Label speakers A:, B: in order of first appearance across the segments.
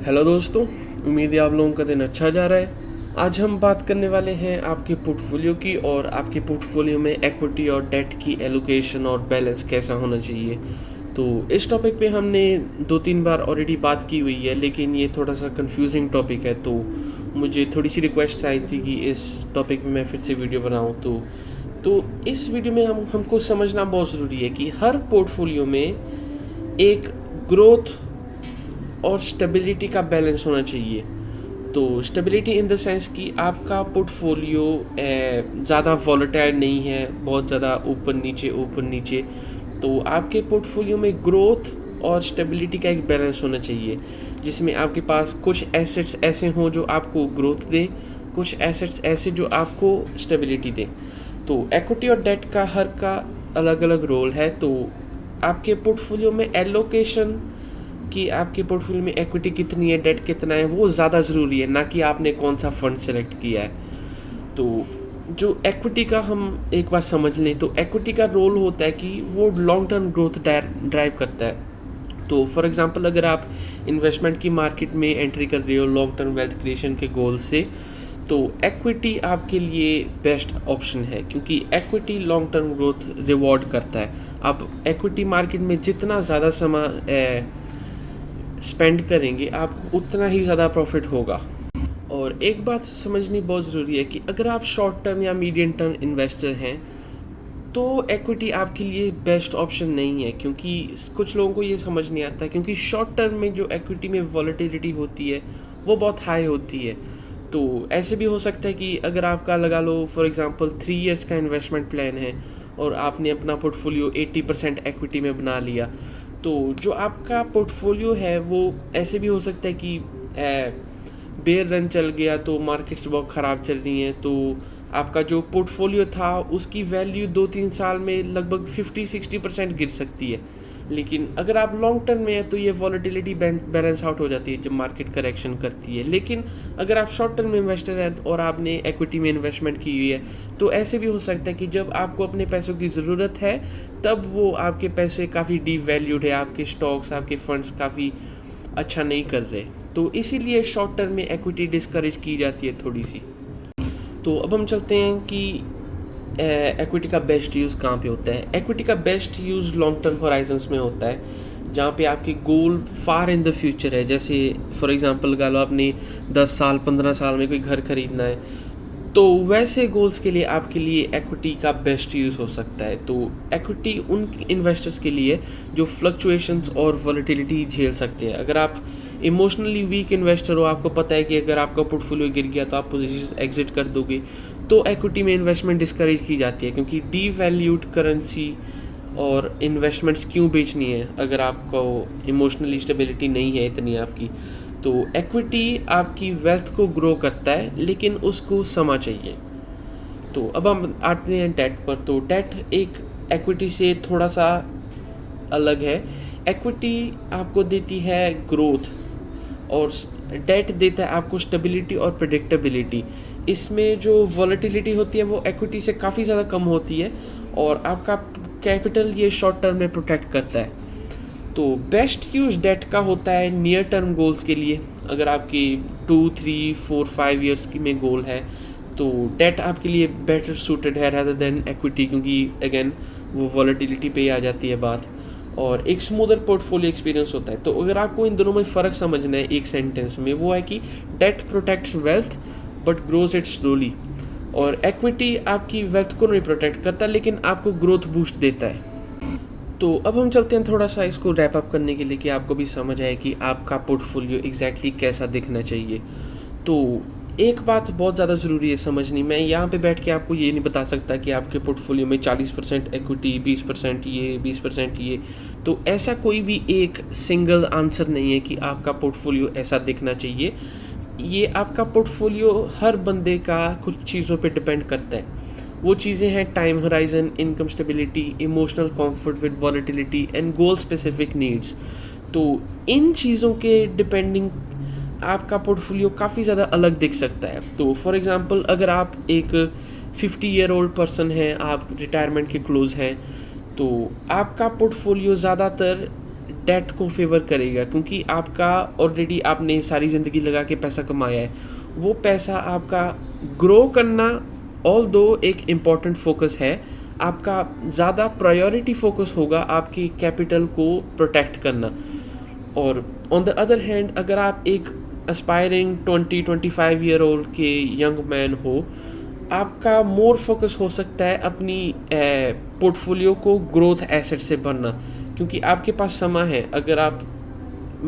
A: Hello दोस्तों, उम्मीद है आप लोगों का दिन अच्छा जा रहा है। आज हम बात करने वाले हैं आपके पोर्टफोलियो की और आपके पोर्टफोलियो में इक्विटी और डेट की एलोकेशन और बैलेंस कैसा होना चाहिए। तो इस टॉपिक पे हमने 2-3 बार ऑलरेडी बात की हुई है, लेकिन ये थोड़ा सा कंफ्यूजिंग टॉपिक है, तो मुझे थोड़ी सी रिक्वेस्ट आई थी कि इस टॉपिक में मैं फिर से वीडियो बनाऊँ। तो इस वीडियो में हमको समझना बहुत ज़रूरी है कि हर पोर्टफोलियो में एक ग्रोथ और स्टेबिलिटी का बैलेंस होना चाहिए। तो स्टेबिलिटी इन द सेंस कि आपका पोर्टफोलियो ज़्यादा वॉलेटाइल नहीं है, बहुत ज़्यादा ऊपर नीचे। तो आपके पोर्टफोलियो में ग्रोथ और स्टेबिलिटी का एक बैलेंस होना चाहिए, जिसमें आपके पास कुछ एसेट्स ऐसे हों जो आपको ग्रोथ दे, कुछ एसेट्स ऐसे जो आपको स्टेबिलिटी दें। तो इक्विटी और डेट का हर का अलग अलग रोल है। तो आपके पोर्टफोलियो में एलोकेशन कि आपके पोर्टफोलियो में इक्विटी कितनी है, डेट कितना है, वो ज़्यादा ज़रूरी है, ना कि आपने कौन सा फंड सेलेक्ट किया है। तो जो इक्विटी का हम एक बार समझ लें, तो इक्विटी का रोल होता है कि वो लॉन्ग टर्म ग्रोथ ड्राइव करता है। तो फॉर एग्जांपल, अगर आप इन्वेस्टमेंट की मार्केट में एंट्री कर रहे हो लॉन्ग टर्म वेल्थ क्रिएशन के गोल से, तो इक्विटी आपके लिए बेस्ट ऑप्शन है, क्योंकि equity long term growth reward करता है। आप इक्विटी मार्केट में जितना ज़्यादा समय स्पेंड करेंगे, आपको उतना ही ज़्यादा प्रॉफिट होगा। और एक बात समझनी बहुत ज़रूरी है कि अगर आप शॉर्ट टर्म या मीडियम टर्म इन्वेस्टर हैं, तो इक्विटी आपके लिए बेस्ट ऑप्शन नहीं है, क्योंकि कुछ लोगों को ये समझ नहीं आता, क्योंकि शॉर्ट टर्म में जो इक्विटी में वॉलेटिलिटी होती है वो बहुत हाई होती है। तो ऐसे भी हो सकता है कि अगर आपका लगा लो फॉर एग्जांपल 3 इयर्स का इन्वेस्टमेंट प्लान है और आपने अपना पोर्टफोलियो 80% इक्विटी में बना लिया, तो जो आपका पोर्टफोलियो है वो ऐसे भी हो सकता है कि बेयर रन चल गया, तो मार्केट्स बहुत ख़राब चल रही हैं, तो आपका जो पोर्टफोलियो था उसकी वैल्यू 2-3 साल में लगभग 50-60% गिर सकती है। लेकिन अगर आप लॉन्ग टर्म में है तो ये वॉलेटिलिटी बैलेंस आउट हो जाती है जब मार्केट करेक्शन करती है। लेकिन अगर आप शॉर्ट टर्म इन्वेस्टर हैं और आपने इक्विटी में इन्वेस्टमेंट की हुई है, तो ऐसे भी हो सकता है कि जब आपको अपने पैसों की ज़रूरत है तब वो आपके पैसे काफ़ी डीप वैल्यूड है, आपके स्टॉक्स, आपके फंड्स काफ़ी अच्छा नहीं कर रहे। तो इसीलिए शॉर्ट टर्म में इक्विटी डिस्करेज की जाती है थोड़ी सी। तो अब हम चलते हैं कि इक्विटी का बेस्ट यूज़ कहाँ पे होता है। इक्विटी का best use long term Horizons में होता है, जहाँ पे आपके गोल फार इन द फ्यूचर है। जैसे फॉर एग्जांपल गा लो आपने 10 साल 15 साल में कोई घर खरीदना है, तो वैसे गोल्स के लिए आपके लिए इक्विटी का बेस्ट यूज़ हो सकता है। तो इक्विटी उन इन्वेस्टर्स के लिए जो फ्लक्चुएशंस और वॉलेटिलिटी झेल सकते हैं। अगर आप इमोशनली वीक इन्वेस्टर हो, आपको पता है कि अगर आपका पोर्टफोलियो गिर गया तो आप पोजीशन एग्जिट कर दोगे, तो इक्विटी में इन्वेस्टमेंट डिस्करेज की जाती है, क्योंकि डी वैल्यूड करेंसी और इन्वेस्टमेंट्स क्यों बेचनी है अगर आपको इमोशनली स्टेबिलिटी नहीं है इतनी आपकी। तो इक्विटी आपकी वेल्थ को ग्रो करता है, लेकिन उसको समय चाहिए। तो अब हम आते हैं डेट पर। तो डेट एक इक्विटी से थोड़ा सा अलग है। इक्विटी आपको देती है ग्रोथ और डेट देता है आपको स्टेबिलिटी और प्रेडिक्टेबिलिटी। इसमें जो वॉलेटिलिटी होती है वो इक्विटी से काफ़ी ज़्यादा कम होती है और आपका कैपिटल ये शॉर्ट टर्म में प्रोटेक्ट करता है। तो बेस्ट यूज डेट का होता है नियर टर्म गोल्स के लिए। अगर आपकी 2-3-4-5 ईयर्स की में गोल है, तो डेट आपके लिए बेटर सूटेड है रादर देन इक्विटी, क्योंकि अगेन वो वॉलेटिलिटी पे आ जाती है बात, और एक स्मूदर पोर्टफोलियो एक्सपीरियंस होता है। तो अगर आपको इन दोनों में फ़र्क समझना है एक सेंटेंस में, वो है कि debt protects wealth but grows it slowly, और इक्विटी आपकी वेल्थ को नहीं प्रोटेक्ट करता लेकिन आपको ग्रोथ बूस्ट देता है। तो अब हम चलते हैं थोड़ा सा इसको रैप अप करने के लिए कि आपको भी समझ आए कि आपका पोर्टफोलियो एग्जैक्टली कैसा दिखना चाहिए। तो एक बात बहुत ज़्यादा ज़रूरी है समझनी। मैं यहाँ पे बैठ के आपको ये नहीं बता सकता कि आपके पोर्टफोलियो में 40% इक्विटी, 20% ये, 20% ये। तो ऐसा कोई भी एक सिंगल आंसर नहीं है कि आपका पोर्टफोलियो ऐसा दिखना चाहिए। ये आपका पोर्टफोलियो हर बंदे का कुछ चीज़ों पे डिपेंड करता है। वो चीज़ें हैं time horizon, income stability, emotional comfort with volatility and goal specific needs. तो इन चीज़ों के डिपेंडिंग आपका पोर्टफोलियो काफ़ी ज़्यादा अलग दिख सकता है। तो फॉर एग्जांपल, अगर आप एक 50 ईयर ओल्ड पर्सन हैं, आप रिटायरमेंट के क्लोज हैं, तो आपका पोर्टफोलियो ज़्यादातर डेट को फेवर करेगा, क्योंकि आपका ऑलरेडी आपने सारी ज़िंदगी लगा के पैसा कमाया है, वो पैसा आपका ग्रो करना ऑल दो एक इम्पॉर्टेंट फोकस है, आपका ज़्यादा प्रायोरिटी फोकस होगा आपकी कैपिटल को प्रोटेक्ट करना। और ऑन द अदर हैंड अगर आप एक एस्पायरिंग 20-25 ईयर ओल्ड के यंग मैन हो, आपका मोर फोकस हो सकता है अपनी पोर्टफोलियो को ग्रोथ एसेट से भरना, क्योंकि आपके पास समय है। अगर आप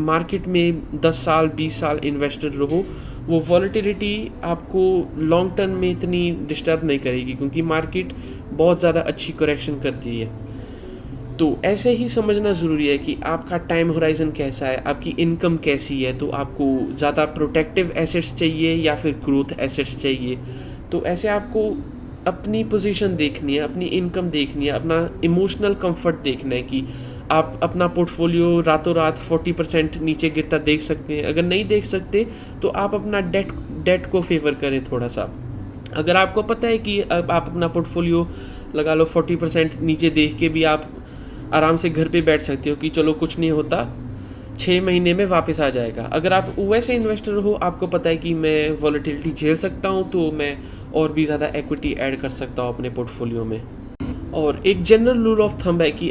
A: मार्केट में 10 साल 20 साल इन्वेस्टर रहो, वो वॉलेटिलिटी आपको लॉन्ग टर्म में इतनी डिस्टर्ब नहीं करेगी, क्योंकि मार्केट बहुत ज़्यादा अच्छी करेक्शन करती है। तो ऐसे ही समझना ज़रूरी है कि आपका टाइम होराइज़न कैसा है, आपकी इनकम कैसी है। तो आपको ज़्यादा प्रोटेक्टिव एसेट्स चाहिए या फिर ग्रोथ एसेट्स चाहिए। तो ऐसे आपको अपनी पोजीशन देखनी है, अपनी इनकम देखनी है, अपना इमोशनल कंफर्ट देखना है कि आप अपना पोर्टफोलियो रातों रात 40% नीचे गिरता देख सकते हैं। अगर नहीं देख सकते तो आप अपना डेट को फेवर करें थोड़ा सा। अगर आपको पता है कि अब आप अपना पोर्टफोलियो लगा लो 40% नीचे देख के भी आप आराम से घर पे बैठ सकते हो कि चलो कुछ नहीं होता, 6 महीने में वापस आ जाएगा। अगर आप वैसे इन्वेस्टर हो, आपको पता है कि मैं वॉलेटिलिटी झेल सकता हूँ, तो मैं और भी ज़्यादा इक्विटी ऐड कर सकता हूँ अपने पोर्टफोलियो में। और एक जनरल रूल ऑफ थंब है कि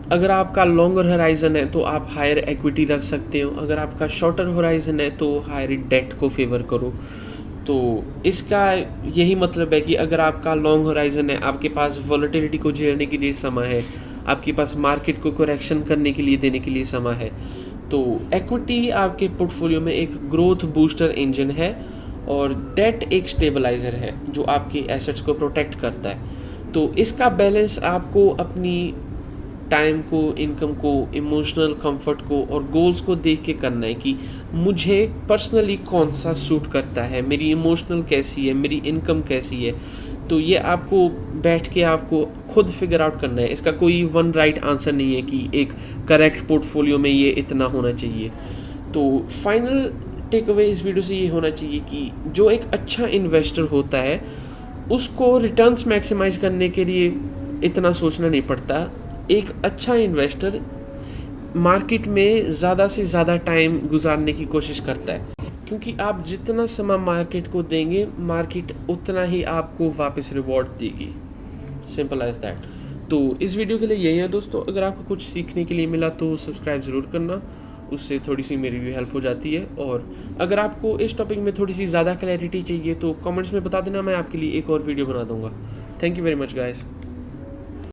A: अगर आपका लॉन्गर होराइजन है तो आप हायर इक्विटी रख सकते हो, अगर आपका शॉर्टर होराइजन है तो हायर डेट को फेवर करो। तो इसका यही मतलब है कि अगर आपका लॉन्ग होराइजन है, आपके पास वॉलेटिलिटी को झेलने के लिए समय है, आपके पास मार्केट को करेक्शन करने के लिए देने के लिए समय है, तो इक्विटी आपके पोर्टफोलियो में एक ग्रोथ बूस्टर इंजन है और डेट एक स्टेबलाइजर है जो आपके एसेट्स को प्रोटेक्ट करता है। तो इसका बैलेंस आपको अपनी टाइम को, इनकम को, इमोशनल कंफर्ट को और गोल्स को देख के करना है कि मुझे पर्सनली कौन सा सूट करता है, मेरी इमोशनल कैसी है, मेरी इनकम कैसी है। तो ये आपको बैठ के आपको खुद फिगर आउट करना है। इसका कोई वन राइट आंसर नहीं है कि एक करेक्ट पोर्टफोलियो में ये इतना होना चाहिए। तो फाइनल टेक अवे इस वीडियो से ये होना चाहिए कि जो एक अच्छा इन्वेस्टर होता है उसको रिटर्न्स मैक्सिमाइज करने के लिए इतना सोचना नहीं पड़ता। एक अच्छा इन्वेस्टर मार्केट में ज़्यादा से ज़्यादा टाइम गुजारने की कोशिश करता है, क्योंकि आप जितना समय मार्केट को देंगे, मार्केट उतना ही आपको वापस रिवॉर्ड देगी। Simple as that. तो इस वीडियो के लिए यही है दोस्तों। अगर आपको कुछ सीखने के लिए मिला तो सब्सक्राइब ज़रूर करना, उससे थोड़ी सी मेरी भी हेल्प हो जाती है। और अगर आपको इस टॉपिक में थोड़ी सी ज़्यादा क्लैरिटी चाहिए तो कमेंट्स में बता देना, मैं आपके लिए एक और वीडियो बना दूँगा। Thank you very much guys.